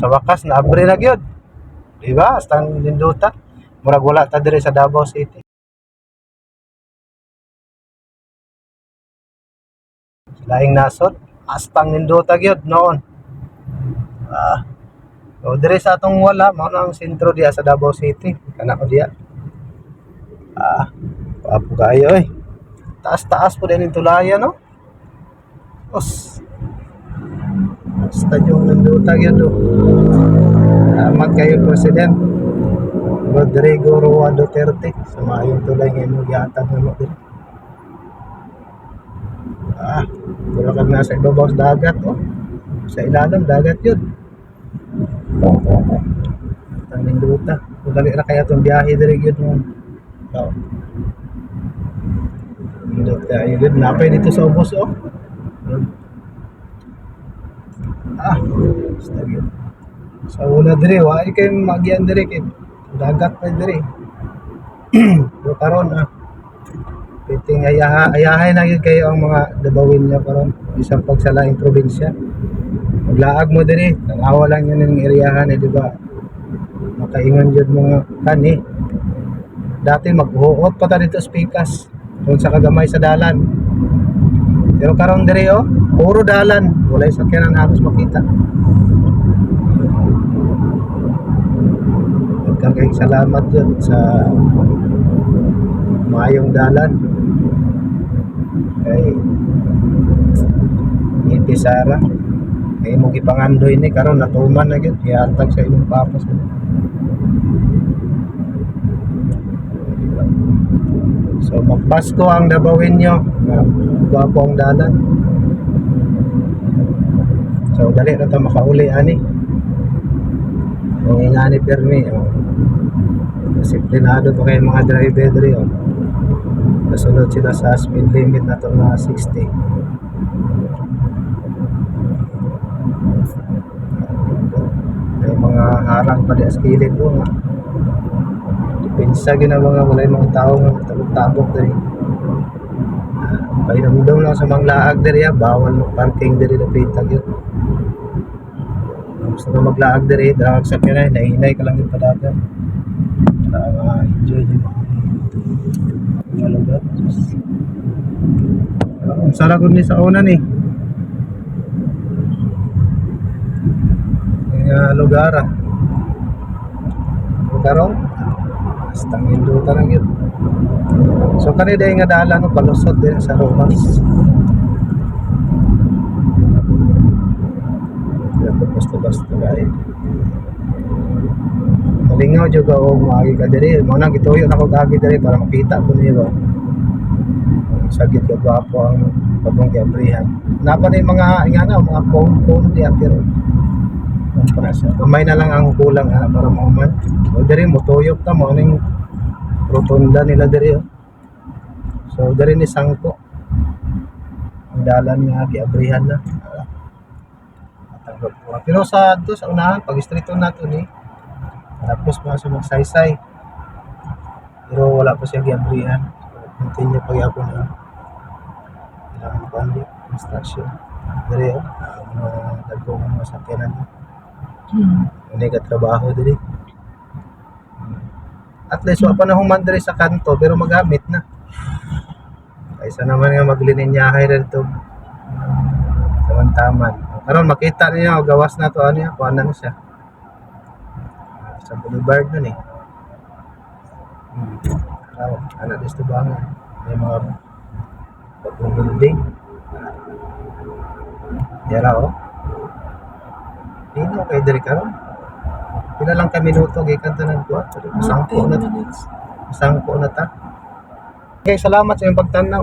Sa wakas na abre na gyud. Di ba? Hasta ninduta. Murag wala ta diri sa Davao City. Laing nasod, astang ninduta gyud noon. So dire sa atong wala mao na ang sentro diya sa Davao City. Kana ko diya. Papo kayo eh. Taas-taas po din yung tulayan, no? Os. Stadyong ninduta gyud do. Salamat kayo, President Rodrigo Roa Duterte. Sa maayong tulay ngayon mo gihatag mo din. Wala kang nasa ibabaw sa dagat, oh. Sa ilalim, dagat yun. Ang ninduta. Kung dali na kaya itong biyahe dali yun mo. Oh. Ninduta yun. Napay dito sa ubos, oh. Basta yun. Sa una diri, wala kayo magian diri kay dagat pa diri. Do karon piting ayahay na gyud kayo ang mga dabawin niya karon isang pagsalaing probinsya. Maglaag mo diri, tanawa lang yun ang eriyahan di ba? Makaingon jud mga kani. Dati maghuot pa ta dito sa Pikas kung sa kagamay sa dalan. Pero karon diri puro dalan, walay sakyanan halos makita. Kagay salamat yun sa maayong dalan kay Iti Sara kay mong ipangandoy ni karon natuman na gyud gihatag sa imong papas. So magpasko ang dabawin nyo, gwapo ang dalan. So dali na ta makauli ani kung ingani permi disiplinado pa kayo mga driver diri nasunod sila sa speed limit na to na 60. May mga harang pa di as kilid po nga depensa ginawang wala yung mga tao nga tabok-tabok diri. Painamdom lang sa mga laag diri bawal parking diri na pitag yun. Gusto na maglaag diri drag sa kinay nahinay ka lang yung padagan para enjoy din mga lugar. Ang sarap ni sa una ni yung lugar karon basta hinduta lang yun. So kanina yung nga dala no palusot din sa Rojas. Basta guys. Malingaw juga o maagi ka diri. Mo nang gituyo na ko gagi diri para makita ko niyo. Sagit ka gwapo ang pagong giabrihan. Napa ni mga ingana mga cone di apiro. Kamay na lang ang kulang para mauman. O diri mo tuyok ta mo ning rotunda nila diri. So diri ni sangko. Ang dalan nga giabrihan na. Pero sa unahan pag streeton nato ni tapos pa sa magsaysay pero wala pa siya giabrihan. Continue pa gyapon na ilang bandi construction diri mga dagkong mga sakyanan hindi ka trabaho diri at least wala pa na human diri sa kanto pero magamit na kaysa naman nga maglininyahay dito taman karon makita niyo gawas na to ano kuan na siya sa boulevard na ni ana dito ba may mga bagong building yara dino kay diri karon pila lang ka minuto gikan tanan ko sangko na ta okay salamat sa imong pagtanaw.